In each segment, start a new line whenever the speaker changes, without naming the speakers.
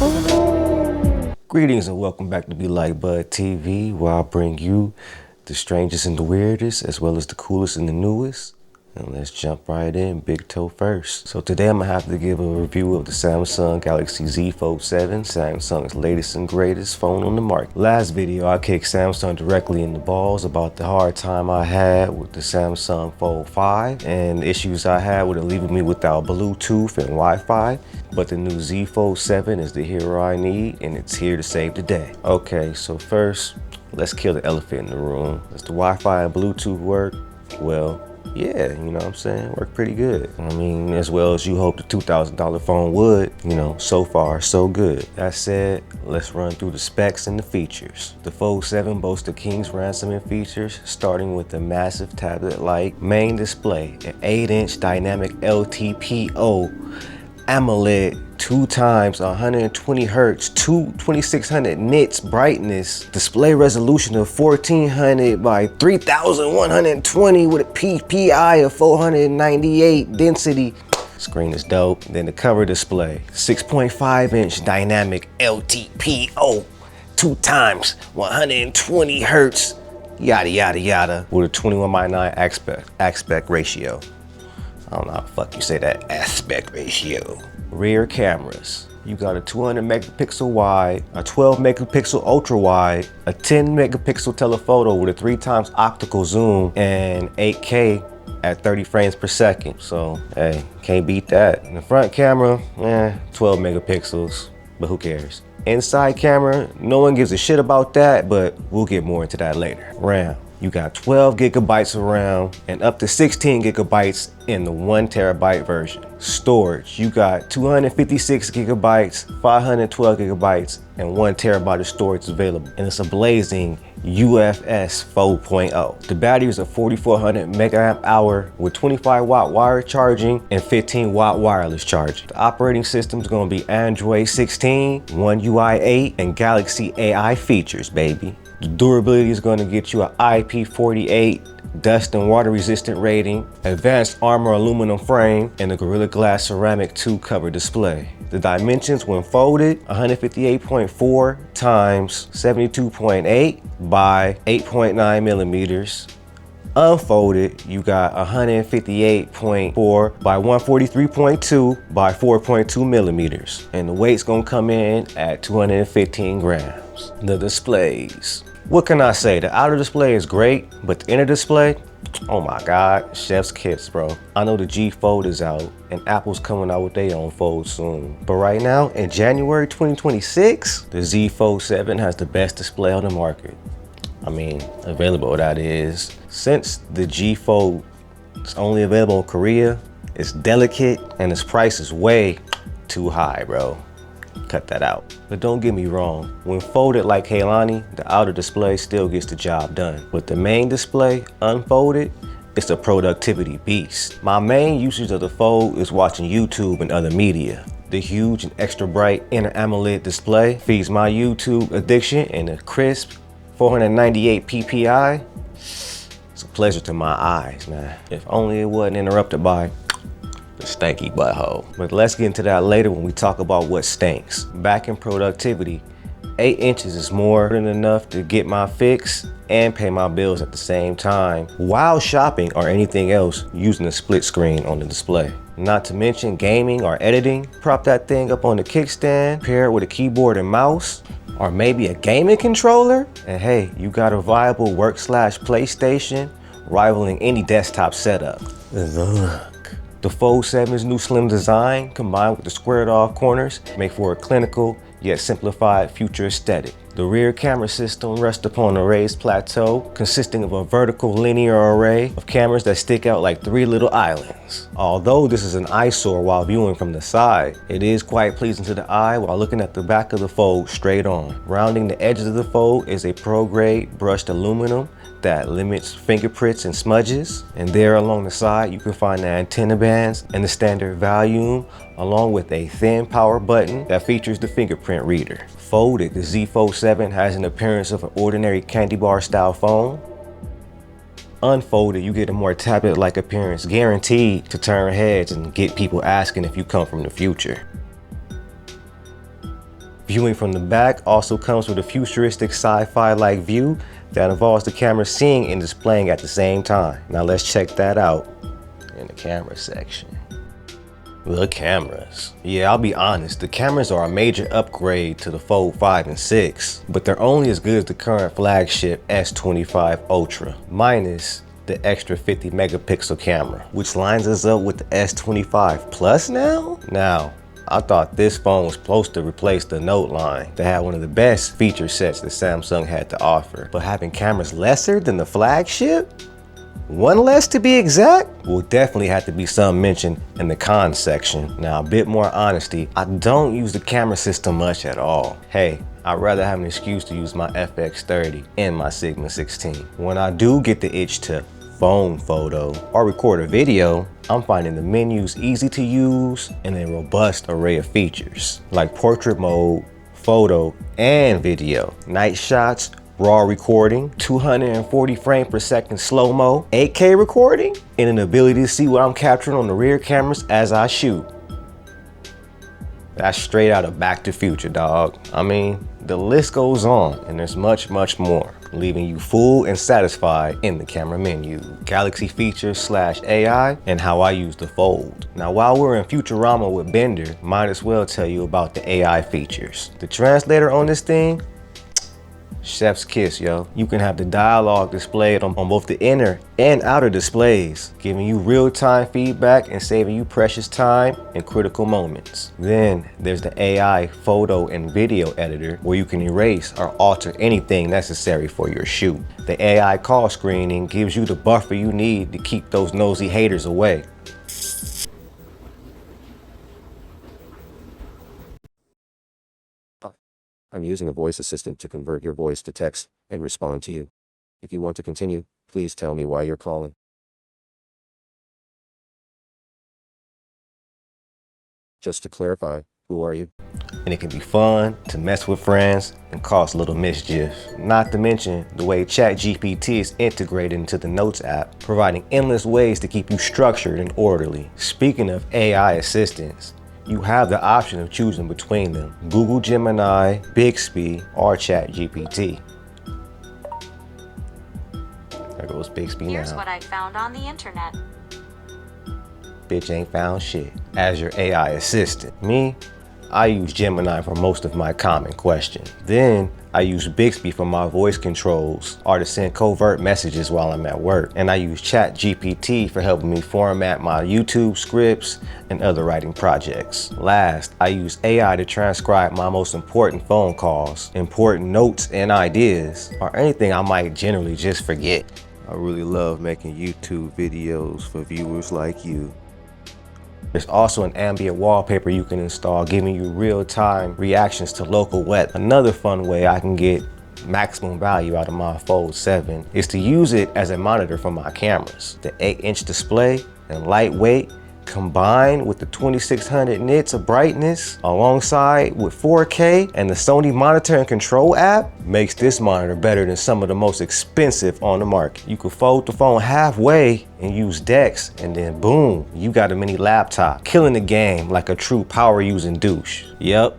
Greetings and welcome back to Be Like Bud TV, where I bring you the strangest and the weirdest, as well as the coolest and the newest. And let's jump right in, big toe first. So today I'm gonna have to give a review of the Samsung Galaxy Z Fold 7, Samsung's latest and greatest phone on the market. Last video, I kicked Samsung directly in the balls about the hard time I had with the Samsung Fold 5 and the issues I had with it leaving me without Bluetooth and Wi-Fi. But the new Z Fold 7 is the hero I need, and it's here to save the day. Okay, so first, let's kill the elephant in the room. Does the Wi-Fi and Bluetooth work? Well, yeah, you know what I'm saying? Work pretty good. I mean, as well as you hope the $2,000 phone would. You know, so far, so good. That said, let's run through the specs and the features. The Fold 7 boasts the king's ransoming features, starting with the massive tablet-like main display, an 8-inch dynamic LTPO AMOLED 2 times 120 Hertz, 2600 nits brightness, display resolution of 1400 by 3120 with a PPI of 498 density. Screen is dope. Then the cover display, 6.5-inch dynamic LTPO, 2 times 120 Hertz, yada yada yada, with a 21:9 aspect ratio. I don't know how the fuck you say that, aspect ratio. Rear cameras. You got a 200 megapixel wide, a 12 megapixel ultra wide, a 10 megapixel telephoto with a 3 times optical zoom, and 8K at 30 frames per second. So, hey, can't beat that. And the front camera, 12 megapixels, but who cares? Inside camera, no one gives a shit about that, but we'll get more into that later. RAM. You got 12 gigabytes of RAM and up to 16 gigabytes in the 1 terabyte version. Storage, you got 256 gigabytes, 512 gigabytes, and 1 terabyte of storage available. And it's a blazing UFS 4.0. The batteries are 4400 milliamp hour with 25 watt wire charging and 15 watt wireless charging. The operating system is going to be Android 16, One UI 8, and Galaxy AI features, baby. The durability is going to get you an IP48 dust and water resistant rating, advanced armor aluminum frame, and a Gorilla Glass ceramic 2 cover display. The dimensions when folded, 158.4 times 72.8 by 8.9 millimeters. Unfolded, you got 158.4 by 143.2 by 4.2 millimeters. And the weight's gonna come in at 215 grams. The displays. What can I say? The outer display is great, but the inner display, oh my God, chef's kiss, bro. I know the G Fold is out and Apple's coming out with their own Fold soon. But right now, in January 2026, the Z Fold 7 has the best display on the market. I mean, available that is. Since the G Fold is only available in Korea, it's delicate and its price is way too high, bro. Cut that out. But don't get me wrong, when folded like Kaylani, the outer display still gets the job done. With the main display unfolded, it's a productivity beast. My main usage of the Fold is watching YouTube and other media. The huge and extra bright inner AMOLED display feeds my YouTube addiction, and the crisp 498 PPI, it's a pleasure to my eyes, man. If only it wasn't interrupted by the stanky butthole. But let's get into that later when we talk about what stinks. Back in productivity, 8 inches is more than enough to get my fix and pay my bills at the same time while shopping or anything else using a split screen on the display. Not to mention gaming or editing. Prop that thing up on the kickstand, pair it with a keyboard and mouse, or maybe a gaming controller, and hey, you got a viable work/play station rivaling any desktop setup. Look. The Fold 7's new slim design, combined with the squared off corners, make for a clinical yet simplified future aesthetic. The rear camera system rests upon a raised plateau consisting of a vertical linear array of cameras that stick out like 3 little islands. Although this is an eyesore while viewing from the side, it is quite pleasing to the eye while looking at the back of the Fold straight on. Rounding the edges of the Fold is a pro-grade brushed aluminum that limits fingerprints and smudges. And there along the side, you can find the antenna bands and the standard volume, along with a thin power button that features the fingerprint reader. Folded, the Z Fold 7 has an appearance of an ordinary candy bar style phone. Unfolded, you get a more tablet-like appearance, guaranteed to turn heads and get people asking if you come from the future. Viewing from the back also comes with a futuristic sci-fi-like view that involves the camera seeing and displaying at the same time. Now let's check that out in the camera section. The cameras. Yeah, I'll be honest, the cameras are a major upgrade to the Fold 5 and 6, but they're only as good as the current flagship S25 Ultra, minus the extra 50 megapixel camera, which lines us up with the S25 Plus now? Now, I thought this phone was supposed to replace the Note line that had one of the best feature sets that Samsung had to offer, but having cameras lesser than the flagship? One less to be exact, will definitely have to be some mentioned in the cons section. Now, a bit more honesty, I don't use the camera system much at all. Hey, I'd rather have an excuse to use my FX30 and my Sigma 16. When I do get the itch to phone photo or record a video, I'm finding the menus easy to use and a robust array of features like portrait mode, photo, and video, night shots, raw recording, 240 frames per second slow-mo, 8K recording, and an ability to see what I'm capturing on the rear cameras as I shoot. That's straight out of Back to Future, dog. I mean, the list goes on, and there's much, much more, leaving you full and satisfied in the camera menu. Galaxy features / AI, and how I use the Fold. Now, while we're in Futurama with Bender, might as well tell you about the AI features. The translator on this thing, chef's kiss, yo. You can have the dialogue displayed on both the inner and outer displays, giving you real-time feedback and saving you precious time in critical moments. Then there's the AI photo and video editor, where you can erase or alter anything necessary for your shoot. The AI call screening gives you the buffer you need to keep those nosy haters away.
I'm using a voice assistant to convert your voice to text and respond to you. If you want to continue, please tell me why you're calling. Just to clarify, who are you?
And it can be fun to mess with friends and cause a little mischief. Not to mention the way ChatGPT is integrated into the Notes app, providing endless ways to keep you structured and orderly. Speaking of AI assistants, you have the option of choosing between them: Google Gemini, Bixby, or ChatGPT. There goes Bixby now.
Here's what I found on the internet.
Bitch ain't found shit. As your AI assistant. Me, I use Gemini for most of my common questions. Then I use Bixby for my voice controls or to send covert messages while I'm at work. And I use ChatGPT for helping me format my YouTube scripts and other writing projects. Last, I use AI to transcribe my most important phone calls, important notes and ideas, or anything I might generally just forget. I really love making YouTube videos for viewers like you. There's also an ambient wallpaper you can install, giving you real-time reactions to local wet. Another fun way I can get maximum value out of my Fold 7 is to use it as a monitor for my cameras. The 8-inch display and lightweight, combined with the 2600 nits of brightness alongside with 4K and the Sony monitor and control app, makes this monitor better than some of the most expensive on the market. You can fold the phone halfway and use DeX, and then boom, you got a mini laptop, killing the game like a true power using douche. Yep,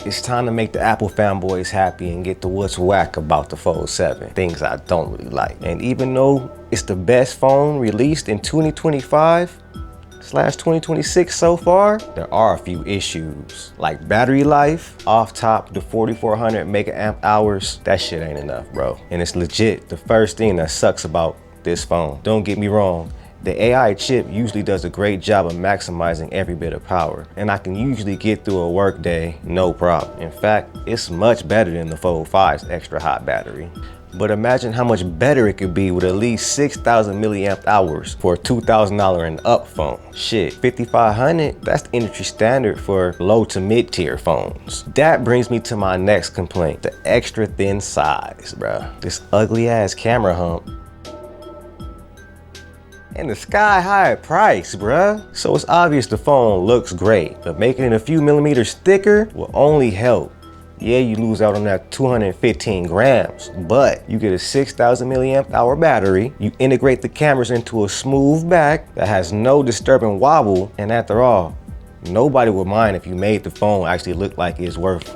it's time to make the Apple fanboys happy and get to what's whack about the Fold 7, things I don't really like. And even though it's the best phone released in 2025/2026 so far, there are a few issues, like battery life. Off top, the 4400 mega amp hours, that shit ain't enough, bro. And it's legit the first thing that sucks about this phone. Don't get me wrong, the AI chip usually does a great job of maximizing every bit of power, and I can usually get through a work day no problem. In fact, it's much better than the Fold 5's extra hot battery. But imagine how much better it could be with at least 6,000 milliamp hours for a $2,000 and up phone. Shit, 5,500, that's the industry standard for low to mid tier phones. That brings me to my next complaint, the extra thin size, bruh. This ugly ass camera hump and the sky high price, bruh. So it's obvious the phone looks great, but making it a few millimeters thicker will only help. Yeah, you lose out on that 215 grams, but you get a 6,000 milliamp hour battery, you integrate the cameras into a smooth back that has no disturbing wobble, and after all, nobody would mind if you made the phone actually look like it's worth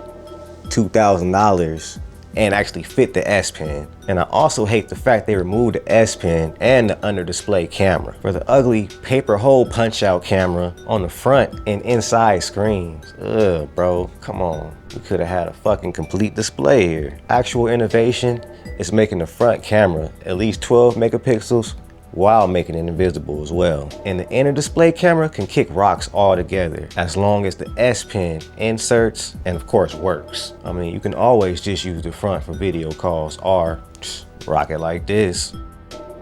$2,000 and actually fit the S Pen. And I also hate the fact they removed the S Pen and the under display camera for the ugly paper hole punch out camera on the front and inside screens. Ugh, bro, come on. We could have had a fucking complete display here. Actual innovation is making the front camera at least 12 megapixels while making it invisible as well. And the inner display camera can kick rocks all together as long as the S Pen inserts and of course works. I mean, you can always just use the front for video calls or rock it like this.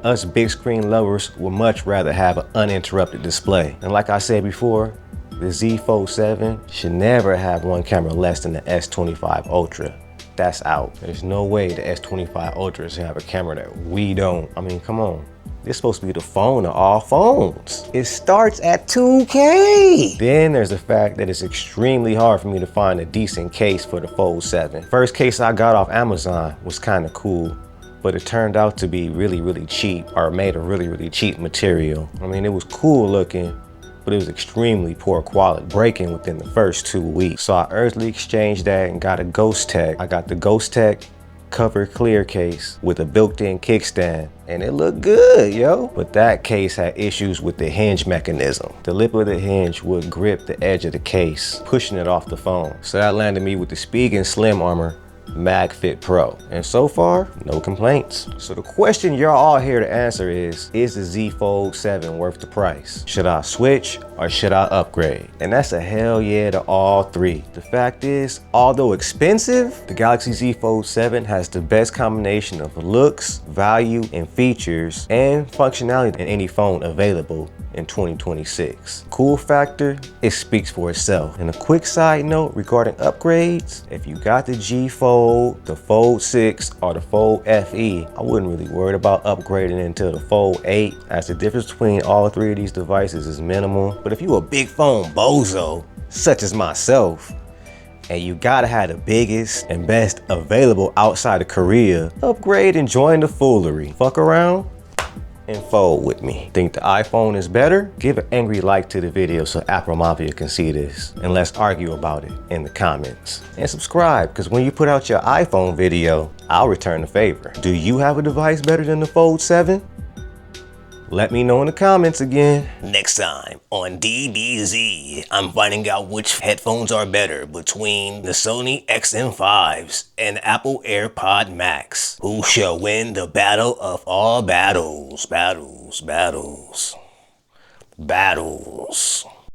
Us big screen lovers would much rather have an uninterrupted display. And like I said before, the Z Fold 7 should never have one camera less than the S25 Ultra. That's out. There's no way the S25 Ultra should have a camera that we don't. I mean, come on. This is supposed to be the phone of all phones. It starts at $2K. Then there's the fact that it's extremely hard for me to find a decent case for the Fold 7. First case I got off Amazon was kind of cool, but it turned out to be really cheap, or made of really cheap material. I mean, it was cool looking, but it was extremely poor quality, breaking within the first 2 weeks. So I urgently exchanged that and got a Ghost Tech. I got the Ghost Tech cover clear case with a built-in kickstand, and it looked good, yo. But that case had issues with the hinge mechanism. The lip of the hinge would grip the edge of the case, pushing it off the phone. So that landed me with the Spigen Slim Armor MagFit Pro. And so far, no complaints. So the question you're all here to answer is the Z Fold 7 worth the price? Should I switch or should I upgrade? And that's a hell yeah to all three. The fact is, although expensive, the Galaxy Z Fold 7 has the best combination of looks, value, and features and functionality in any phone available in 2026. Cool factor, it speaks for itself. And a quick side note regarding upgrades, if you got the G Fold, the Fold 6, or the Fold FE, I wouldn't really worry about upgrading until the Fold 8, as the difference between all three of these devices is minimal. But if you a big phone bozo, such as myself, and you gotta have the biggest and best available outside of Korea, upgrade and join the foolery. Fuck around and fold with me. Think the iPhone is better? Give an angry like to the video so Apple Mafia can see this, and let's argue about it in the comments. And subscribe, because when you put out your iPhone video, I'll return the favor. Do you have a device better than the Fold 7? Let me know in the comments again. Next time on DBZ, I'm finding out which headphones are better between the Sony XM5s and Apple AirPod Max. Who shall win the battle of all battles? Battles.